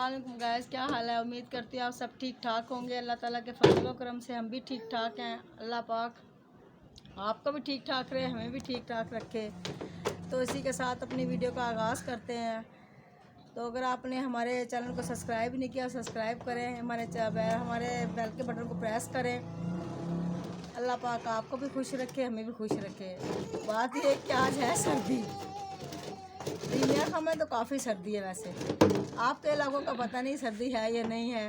अस्सलाम गाइस, क्या हाल है। उम्मीद करती हूँ आप सब ठीक ठाक होंगे। अल्लाह ताला के फजल करम से हम भी ठीक ठाक हैं। अल्लाह पाक आपको भी ठीक ठाक रहे, हमें भी ठीक ठाक रखे। तो इसी के साथ अपनी वीडियो का आगाज़ करते हैं। तो अगर आपने हमारे चैनल को सब्सक्राइब नहीं किया, सब्सक्राइब करें, हमारे बेल के बटन को प्रेस करें। अल्लाह पाक आपको भी खुश रखे, हमें भी खुश रखे। बात यह है कि आज है सर्दी। इंडिया में तो काफ़ी सर्दी है, वैसे आपके इलाकों का पता नहीं सर्दी है या नहीं है।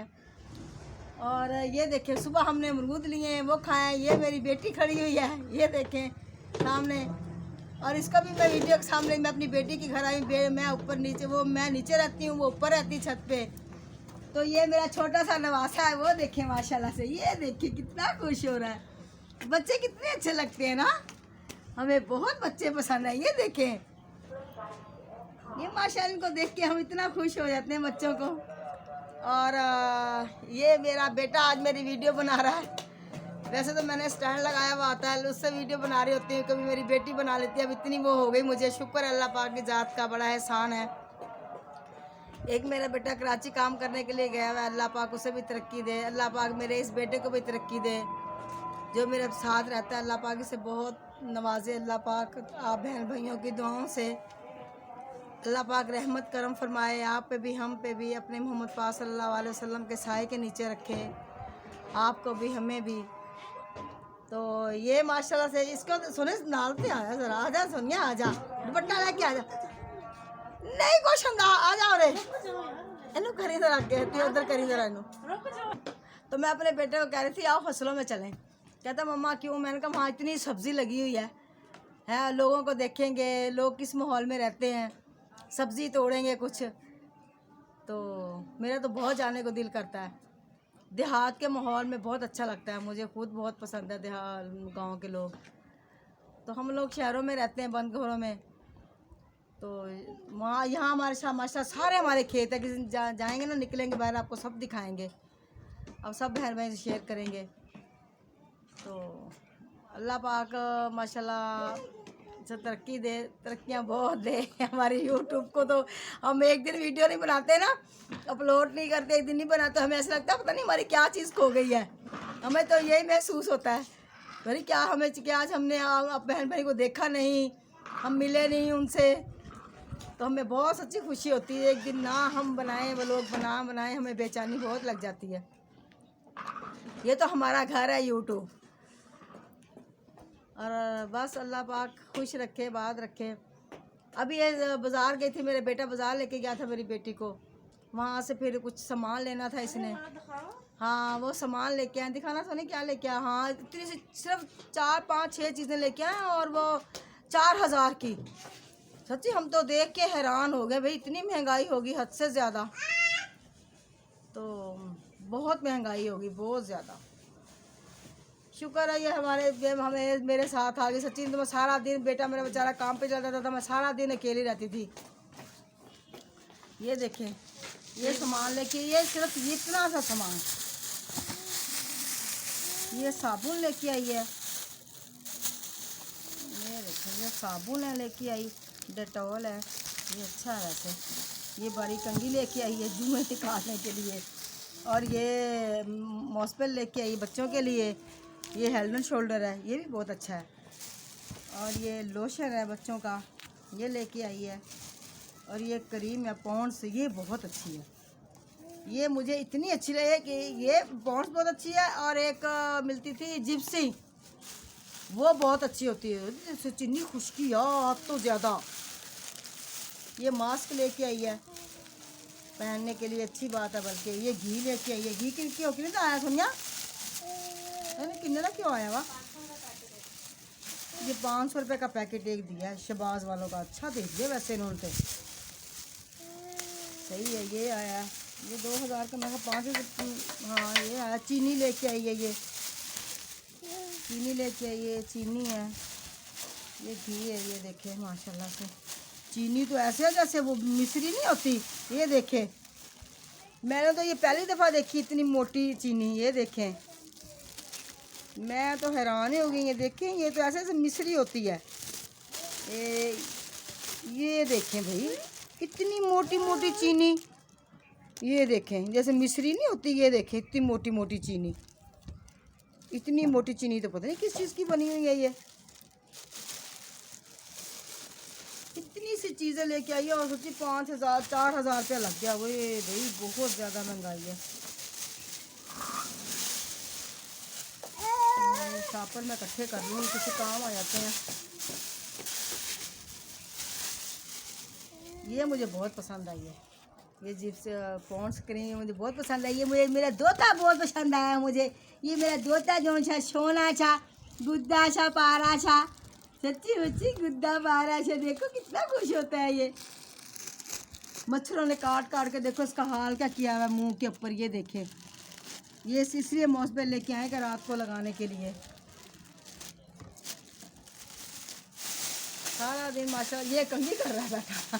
और ये देखें, सुबह हमने अमरूद लिए हैं, वो खाएं। ये मेरी बेटी खड़ी हुई है, ये देखें सामने। और इसका भी मैं वीडियो के सामने, मैं अपनी बेटी की घर आई, मैं ऊपर नीचे, वो मैं नीचे रहती हूँ, वो ऊपर रहती छत पे। तो ये मेरा छोटा सा नवासा है, वो देखें माशाल्लाह से, ये देखिए कितना खुश हो रहा है। बच्चे कितने अच्छे लगते हैं ना, हमें बहुत बच्चे पसंद है। ये देखें, ये माशाल्लाह इनको देख के हम इतना खुश हो जाते हैं बच्चों को। और ये मेरा बेटा आज मेरी वीडियो बना रहा है। वैसे तो मैंने स्टैंड लगाया हुआ आता है, उससे वीडियो बना रही होती हूँ। कभी मेरी बेटी बना लेती है, अब इतनी वो हो गई मुझे। शुक्र है अल्लाह पाक की ज़ात का, बड़ा एहसान है। एक मेरा बेटा कराची काम करने के लिए गया हुआ है, अल्लाह पाक उसे भी तरक्की दे। अल्लाह पाक मेरे इस बेटे को भी तरक्की दे जो मेरे साथ रहता है। अल्लाह पाक इसे बहुत नवाजे। अल्लाह पाक आप बहन भाइयों की दुआओं से अल्लाह पाक रहमत करम फरमाए, आप पे भी, हम पे भी, अपने मोहम्मद पाक सल्लल्लाहु अलैहि वसल्लम के साए के नीचे रखे, आपको भी हमें भी। तो ये माशाल्लाह से इसको तो सुने नाल पे आया, जरा आजा सोनिया, आजा दुपट्टा लेके आजा। नहीं कुछ होंदा, आ जाओ रे, इनू करी जरा के तू उधर करी जरा इनू। तो मैं अपने बेटे को कह रही थी आओ फसलों में चलें। कहता मम्मा क्यों। मैंने कहा वहाँ इतनी सब्ज़ी लगी हुई है, लोगों को देखेंगे, लोग किस माहौल में रहते हैं, सब्ज़ी तोड़ेंगे कुछ। तो मेरा तो बहुत जाने को दिल करता है। देहात के माहौल में बहुत अच्छा लगता है, मुझे खुद बहुत पसंद है देहात गांव के लोग। तो हम लोग शहरों में रहते हैं, बंद घरों में। तो वहाँ यहाँ हमारे साथ माशाल्लाह सारे हमारे खेत है। किसी दिन जाएंगे ना, निकलेंगे बाहर, आपको सब दिखाएंगे, अब सब बहन भाई से शेयर करेंगे। तो अल्लाह पाक माशाल्लाह से तरक्की दे, तरक्कियाँ बहुत दे हमारे यूट्यूब को। तो हम एक दिन वीडियो नहीं बनाते ना, अपलोड नहीं करते, एक दिन नहीं बनाते, हमें ऐसा लगता है पता नहीं हमारी क्या चीज़ खो गई है। हमें तो यही महसूस होता है भाई क्या हमें, क्या आज हमने बहन भाई को देखा नहीं, हम मिले नहीं उनसे। तो हमें बहुत सच्ची खुशी होती है। एक दिन ना हम बनाएं, वो लोग बनाए, हमें बेचैनी बहुत लग जाती है। ये तो हमारा घर है यूट्यूब। और बस अल्लाह पाक खुश रखे, बात रखे। अभी ये बाज़ार गई थी, मेरा बेटा बाज़ार लेके गया था मेरी बेटी को, वहाँ से फिर कुछ सामान लेना था इसने। हाँ वो सामान लेके आए, दिखाना तो नहीं क्या लेके आया। हाँ इतनी सी सिर्फ 4 5 6 चीज़ें लेके आए, और वो 4000 की। सच्ची हम तो देख के हैरान हो गए, भाई इतनी महंगाई होगी हद से ज़्यादा। तो बहुत महंगाई होगी, बहुत ज़्यादा। शुक्र है ये हमें मेरे साथ आ गई। सच्ची तो मैं सारा दिन, बेटा मेरा बेचारा काम पे चलता था, मैं सारा दिन अकेली रहती थी। ये देखें, ये सामान लेके, ये सिर्फ इतना सा सामान, ये साबुन लेके आई है। ये देखें, ये साबुन है लेके आई, डेटॉल है, ये अच्छा है वैसे। ये बड़ी कंघी लेके आई है जुएं निकालने के लिए। और ये मॉस्पेल लेके आई बच्चों के लिए। ये हेड एंड शोल्डर है, ये भी बहुत अच्छा है। और ये लोशन है बच्चों का, ये लेके आई है। और ये क्रीम है पॉन्ड्स, ये बहुत अच्छी है। ये मुझे इतनी अच्छी लगी कि ये पॉन्ड्स बहुत अच्छी है। और एक मिलती थी जिप्सी, वो बहुत अच्छी होती है। जैसे चीनी खुशकी यार तो ज़्यादा। ये मास्क लेके आई है पहनने के लिए, अच्छी बात है। बल्कि ये घी लेके आई है। घी क्यों कितने का आया सुनिया, किन्ने का क्यों आया वा। ये 500 रुपये का पैकेट एक दिया है शबाज वालों का। अच्छा दे दिया वैसे इन्होंने तो, सही है। ये आया, ये 2000 का, मैं 500। हाँ ये आया। चीनी लेके आई है, ये चीनी लेके आई है, चीनी है। ये घी है, ये देखे माशाल्लाह से। चीनी तो ऐसे है जैसे वो मिस्री नहीं होती। ये देखें, मैंने तो ये पहली दफ़ा देखी इतनी मोटी चीनी। ये देखें, मैं तो हैरान ही हो गई। ये देखें, ये तो ऐसे मिस्री होती है। ये देखें भाई, इतनी मोटी मोटी चीनी। ये देखें जैसे मिश्री नहीं होती, ये देखें इतनी मोटी मोटी चीनी, इतनी मोटी चीनी तो पता नहीं किस चीज़ की बनी हुई है ये। इतनी सी चीज़ें लेके आई है और सोची 5,000 4,000 रुपया लग गया। वो ये भाई बहुत ज़्यादा महंगाई है। शापर मैं इकट्ठे कर लूँगी, किसी काम आ जाते हैं। ये मुझे बहुत पसंद आई है, ये जिप्स पॉन्ड्स क्रीम मुझे बहुत पसंद आई है। मुझे मेरा दोता बहुत पसंद आया मुझे। ये मेरा दोता जो छा सोना छा, गुद्दा छा, पारा छा, सच्ची सच्ची गुद्दा पारा छा। देखो कितना खुश होता है ये। मच्छरों ने काट काट के देखो इसका हाल क्या किया है मुंह के ऊपर। ये देखे, ये इसलिए मौसम लेके आए कि रात को लगाने के लिए। सारा दिन माशाल्लाह ये कंघी कर रहा है बैठा।